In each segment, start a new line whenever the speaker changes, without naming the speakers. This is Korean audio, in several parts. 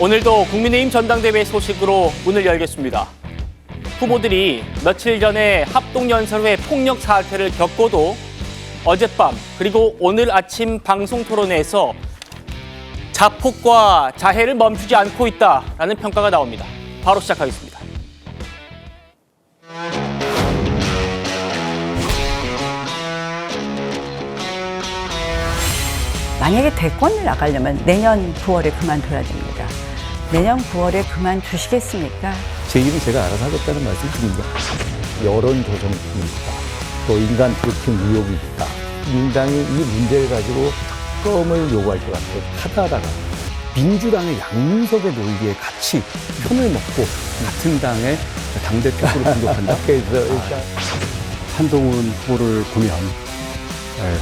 오늘도 국민의힘 전당대회 소식으로 문을 열겠습니다. 후보들이 며칠 전에 합동연설 후에 폭력 사태를 겪고도 어젯밤 그리고 오늘 아침 방송 토론회에서 자폭과 자해를 멈추지 않고 있다라는 평가가 나옵니다. 바로 시작하겠습니다.
만약에 대권을 나가려면 내년 9월에 그만둬야 됩니다. 내년 9월에 그만두시겠습니까?
제 일은 제가 알아서 하겠다는 말씀 드립니다. 여론 조정입니다. 또 인간 불킹 의혹이 있다. 민당이 이 문제를 가지고 특검을 요구할 것 같아요. 하다가 민주당의 양민석의 논리에 같이 편을 먹고 같은 당의 당대표로 공격한다. 그래서 일단
한동훈 후보를 보면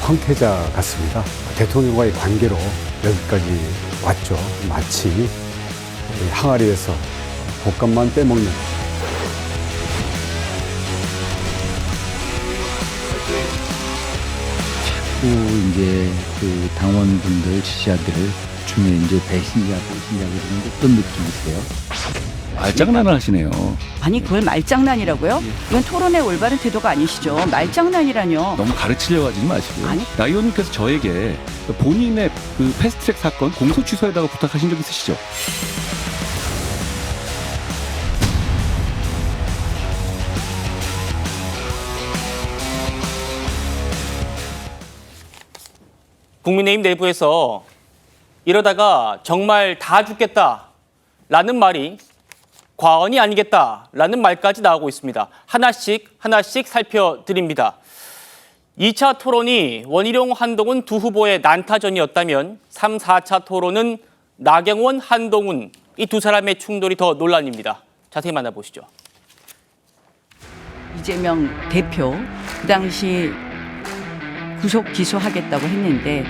황태자 같습니다. 대통령과의 관계로 여기까지 왔죠. 마치 항아리에서 곶감만 빼먹는.
자꾸 이제 그 당원분들, 지지자들을 중에 이제 배신자 그러는데 어떤 느낌이세요? 말장난을 하시네요.
아니 그걸 말장난이라고요? 이건 토론의 올바른 태도가 아니시죠. 말장난이라뇨.
너무 가르치려고 하지 마시고요.
아니.
나 의원님께서 저에게 본인의 그 패스트트랙 사건 공소 취소에다가 부탁하신 적 있으시죠?
국민의힘 내부에서 이러다가 정말 다 죽겠다라는 말이 과언이 아니겠다라는 말까지 나오고 있습니다. 하나씩 살펴드립니다. 2차 토론이 원희룡, 한동훈 두 후보의 난타전이었다면 3, 4차 토론은 나경원, 한동훈 이 두 사람의 충돌이 더 논란입니다. 자세히 만나보시죠.
이재명 대표 그 당시 구속 기소하겠다고 했는데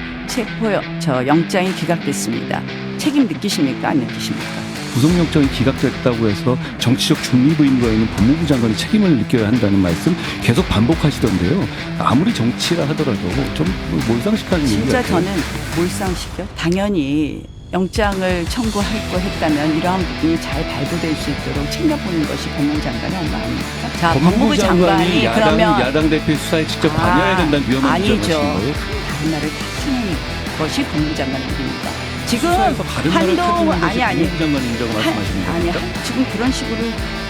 영장이 기각됐습니다. 책임 느끼십니까? 안 느끼십니까?
구속영장이 기각됐다고 해서 정치적 중립 의무가 있는 법무부 장관이 책임을 느껴야 한다는 말씀 계속 반복하시던데요. 아무리 정치라 하더라도 좀 몰상식한 얘기
진짜
같아요.
저는 몰상식이요? 당연히 영장을 청구할 거 했다면 이러한 부분이 잘 발부될 수 있도록 챙겨보는 것이 법무부 장관의 업무 아닙니까? 자, 법무부 장관이 그러면
야당 대표의 수사에 직접 관여해야 된다는 위험한
아니죠.
주장을 하신 거예요?
다른 나라를 탓하는 것이 법무부 장관 일입니다. 지금
수사에서 다른 나라를
한동훈
탓하는 것이
아니
법무부 장관 인정을 말씀하시는
아니
겁니까?
지금 그런 식으로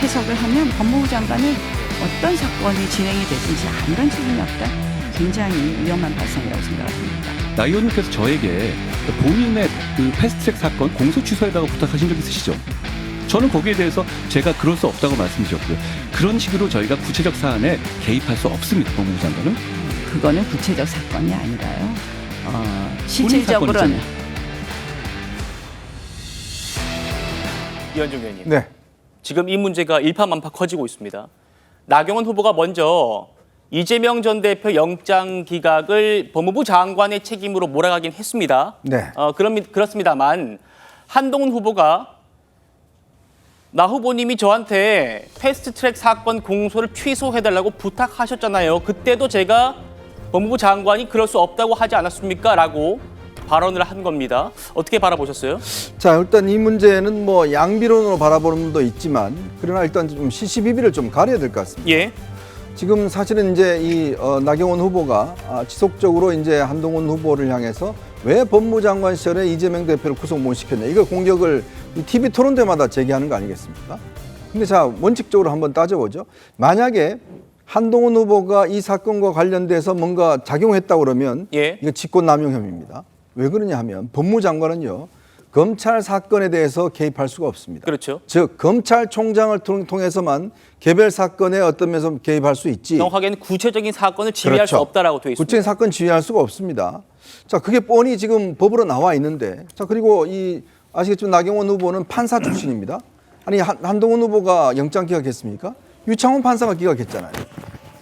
해석을 하면 법무부 장관은 어떤 사건이 진행이 되든지 아무런 책임이 없다. 굉장히 위험한 발상이라고 생각합니다.
나 의원님께서 저에게 본인의 그 패스트트랙 사건 공소 취소에다가 부탁하신 적 있으시죠? 저는 거기에 대해서 제가 그럴 수 없다고 말씀드렸고요. 그런 식으로 저희가 구체적 사안에 개입할 수 없습니다. 법무부 장관은.
그거는 구체적 사건이 아니라요. 실질적으로는
이현중 의원님.
네.
지금 이 문제가 일파만파 커지고 있습니다. 나경원 후보가 먼저 이재명 전 대표 영장 기각을 법무부 장관의 책임으로 몰아가긴 했습니다.
네.
그렇습니다만 한동훈 후보가 나 후보님이 저한테 패스트트랙 사건 공소를 취소해달라고 부탁하셨잖아요. 그때도 제가 법무부 장관이 그럴 수 없다고 하지 않았습니까? 라고 발언을 한 겁니다. 어떻게 바라보셨어요?
자, 일단 이 문제는 뭐 양비론으로 바라보는 분도 있지만 그러나 일단 좀 시시비비를 좀 가려야 될 것 같습니다.
예.
지금 사실은 이제 이 나경원 후보가 지속적으로 이제 한동훈 후보를 향해서 왜 법무부 장관 시절에 이재명 대표를 구속 못 시켰냐 이걸 공격을 TV 토론 때마다 제기하는 거 아니겠습니까? 근데 자 원칙적으로 한번 따져보죠. 만약에 한동훈 후보가 이 사건과 관련돼서 뭔가 작용했다고 그러면
예.
이거 직권남용 혐의입니다. 왜 그러냐 하면 법무부 장관은요 검찰 사건에 대해서 개입할 수가 없습니다.
그렇죠.
즉 검찰총장을 통해서만 개별 사건에 어떤 면에서 개입할 수 있지.
정확하게는 구체적인 사건을 지휘할 수 없다라고 되어 있습니다.
구체적인 사건 지휘할 수가 없습니다. 자, 그게 뻔히 지금 법으로 나와 있는데, 자 그리고 이 아시겠지만 나경원 후보는 판사 출신입니다. 아니 한동훈 후보가 영장 기각했습니까? 유창훈 판사가 기각했잖아요.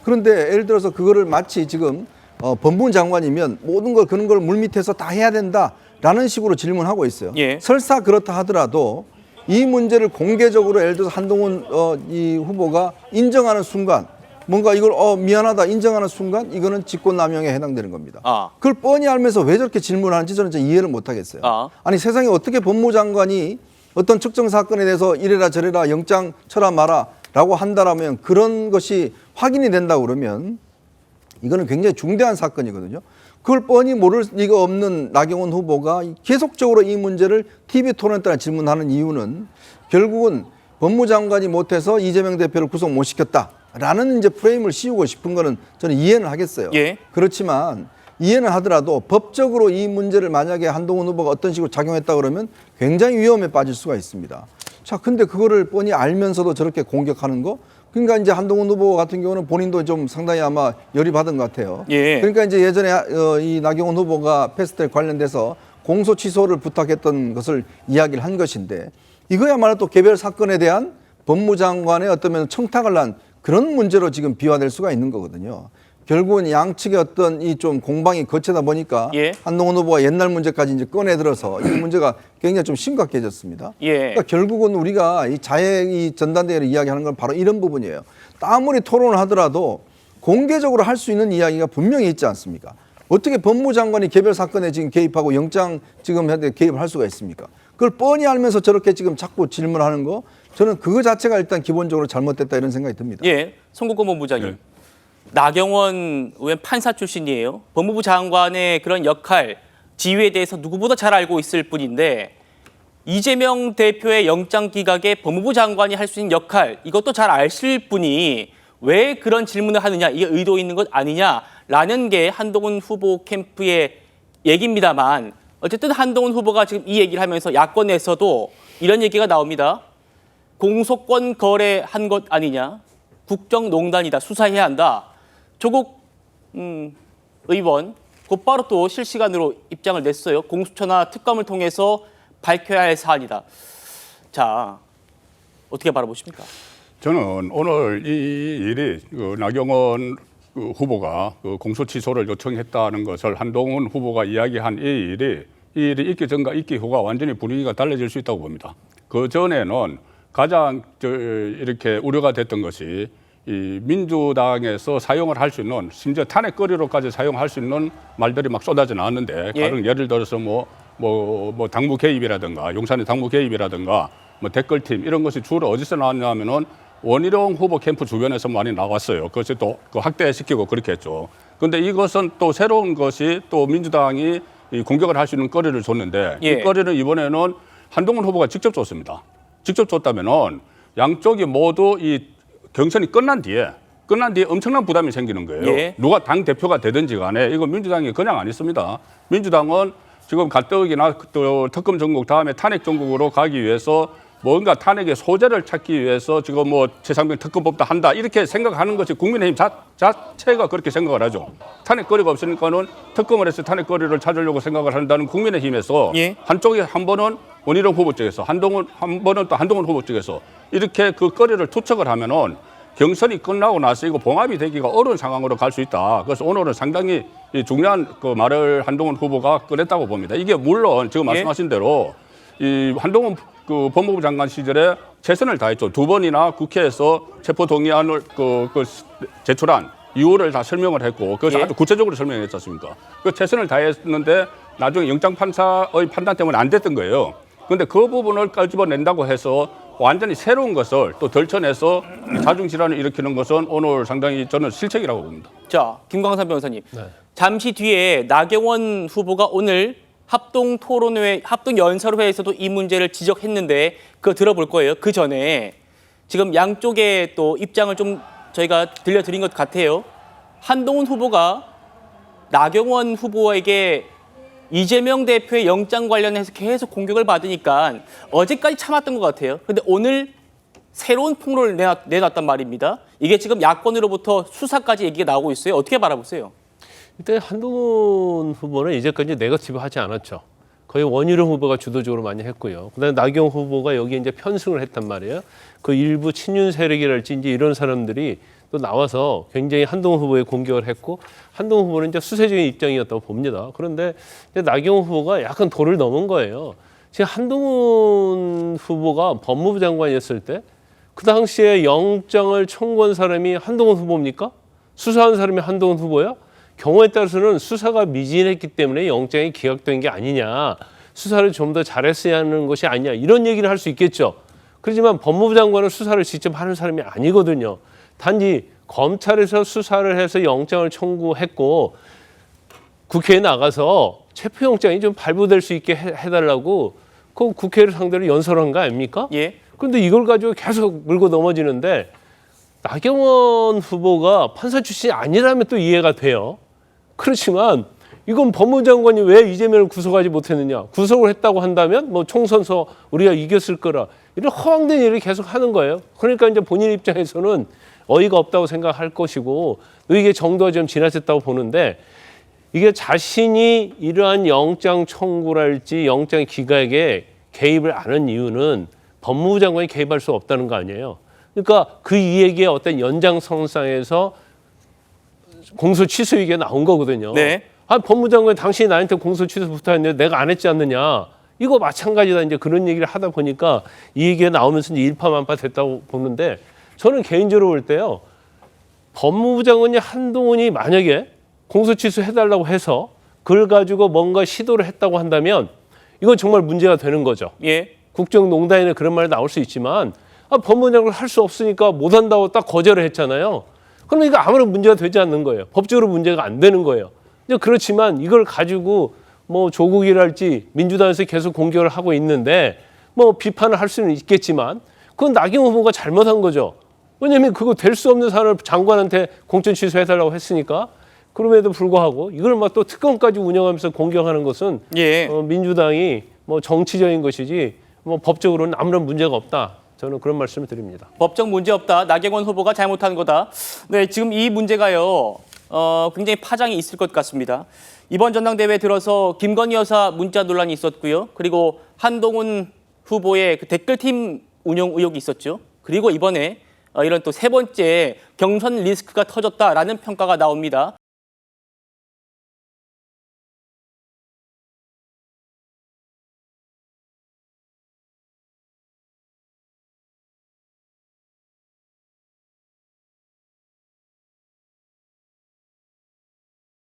그런데 예를 들어서 그거를 마치 지금 법무부 장관이면 모든 걸 그런 걸 물밑에서 다 해야 된다라는 식으로 질문하고 있어요.
예.
설사 그렇다 하더라도 이 문제를 공개적으로 예를 들어서 한동훈 이 후보가 인정하는 순간 뭔가 이걸 미안하다 인정하는 순간 이거는 직권남용에 해당되는 겁니다. 그걸 뻔히 알면서 왜 저렇게 질문하는지 저는 이해를 못 하겠어요. 아니 세상에 어떻게 법무부 장관이 어떤 특정 사건에 대해서 이래라 저래라 영장 쳐라 마라라고 한다라면 그런 것이 확인이 된다 그러면 이거는 굉장히 중대한 사건이거든요. 그걸 뻔히 모를 리가 없는 나경원 후보가 계속적으로 이 문제를 TV 토론에 따라 질문하는 이유는 결국은 법무장관이 못해서 이재명 대표를 구속 못 시켰다라는 이제 프레임을 씌우고 싶은 거는 저는 이해는 하겠어요.
예.
그렇지만 이해는 하더라도 법적으로 이 문제를 만약에 한동훈 후보가 어떤 식으로 작용했다 그러면 굉장히 위험에 빠질 수가 있습니다. 자, 근데 그거를 뻔히 알면서도 저렇게 공격하는 거? 그러니까 이제 한동훈 후보 같은 경우는 본인도 좀 상당히 아마 열이 받은 것 같아요.
예.
그러니까 이제 예전에 이 나경원 후보가 패스트트랙 관련돼서 공소 취소를 부탁했던 것을 이야기를 한 것인데 이거야말로 또 개별 사건에 대한 법무장관의 어떤 면에서 청탁을 한 그런 문제로 지금 비화될 수가 있는 거거든요. 결국은 양측의 어떤 이 좀 공방이 거치다 보니까
예.
한동훈 후보가 옛날 문제까지 이제 꺼내들어서 이 문제가 굉장히 좀 심각해졌습니다.
예.
그러니까 결국은 우리가 이 자해 이 전단대회를 이야기하는 건 바로 이런 부분이에요. 아무리 토론을 하더라도 공개적으로 할 수 있는 이야기가 분명히 있지 않습니까? 어떻게 법무장관이 개별 사건에 지금 개입하고 영장 지금 현재 개입을 할 수가 있습니까? 그걸 뻔히 알면서 저렇게 지금 자꾸 질문하는 거 저는 그거 자체가 일단 기본적으로 잘못됐다 이런 생각이 듭니다.
예, 송국권 본부장님. 나경원 의원 판사 출신이에요. 법무부 장관의 그런 역할, 지위에 대해서 누구보다 잘 알고 있을 뿐인데 이재명 대표의 영장 기각에 법무부 장관이 할 수 있는 역할, 이것도 잘 아실 분이 왜 그런 질문을 하느냐, 이게 의도 있는 것 아니냐라는 게 한동훈 후보 캠프의 얘기입니다만 어쨌든 한동훈 후보가 지금 이 얘기를 하면서 야권에서도 이런 얘기가 나옵니다. 공소권 거래한 것 아니냐, 국정농단이다, 수사해야 한다. 조국 의원 곧바로 또 실시간으로 입장을 냈어요. 공수처나 특검을 통해서 밝혀야 할 사안이다. 자, 어떻게 바라보십니까?
저는 오늘 이 일이 나경원 후보가 공소 취소를 요청했다는 것을 한동훈 후보가 이야기한 이 일이 있기 전과 있기 후가 완전히 분위기가 달라질 수 있다고 봅니다. 그 전에는 가장 이렇게 우려가 됐던 것이 이 민주당에서 사용을 할 수 있는 심지어 탄핵거리로까지 사용할 수 있는 말들이 막 쏟아져 나왔는데
예.
가령 예를 들어서 뭐 당무 개입이라든가 용산의 당무 개입이라든가 뭐 댓글팀 이런 것이 주로 어디서 나왔냐면은 원희룡 후보 캠프 주변에서 많이 나왔어요. 그것이 또 확대시키고 그렇게 했죠. 그런데 이것은 또 새로운 것이 또 민주당이 이 공격을 할 수 있는 거리를 줬는데
예.
이 거리는 이번에는 한동훈 후보가 직접 줬습니다. 직접 줬다면은 양쪽이 모두 이 경선이 끝난 뒤에 엄청난 부담이 생기는 거예요.
예.
누가 당 대표가 되든지 간에 이거 민주당이 그냥 안 있습니다. 민주당은 지금 가뜩이나 또 특검 전국 다음에 탄핵 전국으로 가기 위해서 뭔가 탄핵의 소재를 찾기 위해서 지금 뭐 최상병 특검법도 한다 이렇게 생각하는 것이 국민의힘 자체가 그렇게 생각을 하죠. 탄핵거리가 없으니까는 특검을 해서 탄핵거리를 찾으려고 생각을 한다는 국민의힘에서
예.
한쪽에 한 번은 원희룡 후보 쪽에서 한 번은 또 한동훈 후보 쪽에서 이렇게 그 거리를 투척을 하면은 경선이 끝나고 나서 이거 봉합이 되기가 어려운 상황으로 갈 수 있다. 그래서 오늘은 상당히 중요한 그 말을 한동훈 후보가 꺼냈다고 봅니다. 이게 물론 지금 말씀하신 대로 이 한동훈 그 법무부 장관 시절에 최선을 다했죠. 2번이나 국회에서 체포 동의안을 제출한 이유를 다 설명을 했고 그것을
예.
아주 구체적으로 설명했지 않습니까? 그 최선을 다했는데 나중에 영장 판사의 판단 때문에 안 됐던 거예요. 그런데 그 부분을 꺼집어낸다고 해서 완전히 새로운 것을 또 덜쳐내서 자중질환을 일으키는 것은 오늘 상당히 저는 실책이라고 봅니다.
자, 김광삼 변호사님. 잠시 뒤에 나경원 후보가 오늘 합동 토론회, 합동 연설회에서도 이 문제를 지적했는데 그거 들어볼 거예요. 그 전에 지금 양쪽의 또 입장을 좀 저희가 들려드린 것 같아요. 한동훈 후보가 나경원 후보에게 이재명 대표의 영장 관련해서 계속 공격을 받으니까 어제까지 참았던 것 같아요. 근데 오늘 새로운 폭로를 내놨단 말입니다. 이게 지금 야권으로부터 수사까지 얘기가 나오고 있어요. 어떻게 바라보세요?
일단 한동훈 후보는 이제까지 네거티브 하지 않았죠. 거의 원희룡 후보가 주도적으로 많이 했고요. 그다음에 나경원 후보가 여기 이제 편승을 했단 말이에요. 그 일부 친윤 세력이랄지 이제 이런 사람들이 또 나와서 굉장히 한동훈 후보에 공격을 했고 한동훈 후보는 이제 수세적인 입장이었다고 봅니다. 그런데 이제 나경원 후보가 약간 도를 넘은 거예요. 지금 한동훈 후보가 법무부 장관이었을 때 그 당시에 영장을 청구한 사람이 한동훈 후보입니까? 수사한 사람이 한동훈 후보야? 경우에 따라서는 수사가 미진했기 때문에 영장이 기각된 게 아니냐. 수사를 좀 더 잘했어야 하는 것이 아니냐 이런 얘기를 할 수 있겠죠. 그렇지만 법무부 장관은 수사를 직접 하는 사람이 아니거든요. 단지 검찰에서 수사를 해서 영장을 청구했고 국회에 나가서 체포영장이 좀 발부될 수 있게 해달라고 그 국회를 상대로 연설한 거 아닙니까?
예.
그런데 이걸 가지고 계속 물고 넘어지는데 나경원 후보가 판사 출신이 아니라면 또 이해가 돼요. 그렇지만 이건 법무부 장관이 왜 이재명을 구속하지 못했느냐. 구속을 했다고 한다면 뭐 총선서 우리가 이겼을 거라. 이런 허황된 일을 계속 하는 거예요. 그러니까 이제 본인 입장에서는 어이가 없다고 생각할 것이고 또 이게 정도가 좀 지나쳤다고 보는데 이게 자신이 이러한 영장 청구랄지 영장 기각에 개입을 안 한 이유는 법무부 장관이 개입할 수 없다는 거 아니에요. 그러니까 그 이야기의 어떤 연장선상에서 공소 취소 얘기가 나온 거거든요.
네.
아, 법무부 장관이 당신이 나한테 공소 취소부터 했는데 내가 안 했지 않느냐. 이거 마찬가지다. 이제 그런 얘기를 하다 보니까 이 얘기가 나오면서 이제 일파만파 됐다고 보는데 저는 개인적으로 볼 때요. 법무부 장관이 한동훈이 만약에 공소 취소해달라고 해서 그걸 가지고 뭔가 시도를 했다고 한다면 이건 정말 문제가 되는 거죠.
예.
국정농단에는 그런 말이 나올 수 있지만 법무부 장관 할 수 없으니까 못한다고 딱 거절을 했잖아요. 그러면 이거 아무런 문제가 되지 않는 거예요. 법적으로 문제가 안 되는 거예요. 그렇지만 이걸 가지고 뭐 조국이랄지 민주당에서 계속 공격을 하고 있는데 뭐 비판을 할 수는 있겠지만 그건 나경원 후보가 잘못한 거죠. 왜냐하면 그거 될 수 없는 사안을 장관한테 공천 취소해달라고 했으니까 그럼에도 불구하고 이걸 막 또 특검까지 운영하면서 공격하는 것은
예.
민주당이 뭐 정치적인 것이지 뭐 법적으로는 아무런 문제가 없다. 저는 그런 말씀을 드립니다.
법적 문제 없다. 나경원 후보가 잘못한 거다. 네, 지금 이 문제가요. 굉장히 파장이 있을 것 같습니다. 이번 전당대회 들어서 김건희 여사 문자 논란이 있었고요. 그리고 한동훈 후보의 그 댓글팀 운영 의혹이 있었죠. 그리고 이번에 이런 또 세 번째 경선 리스크가 터졌다라는 평가가 나옵니다.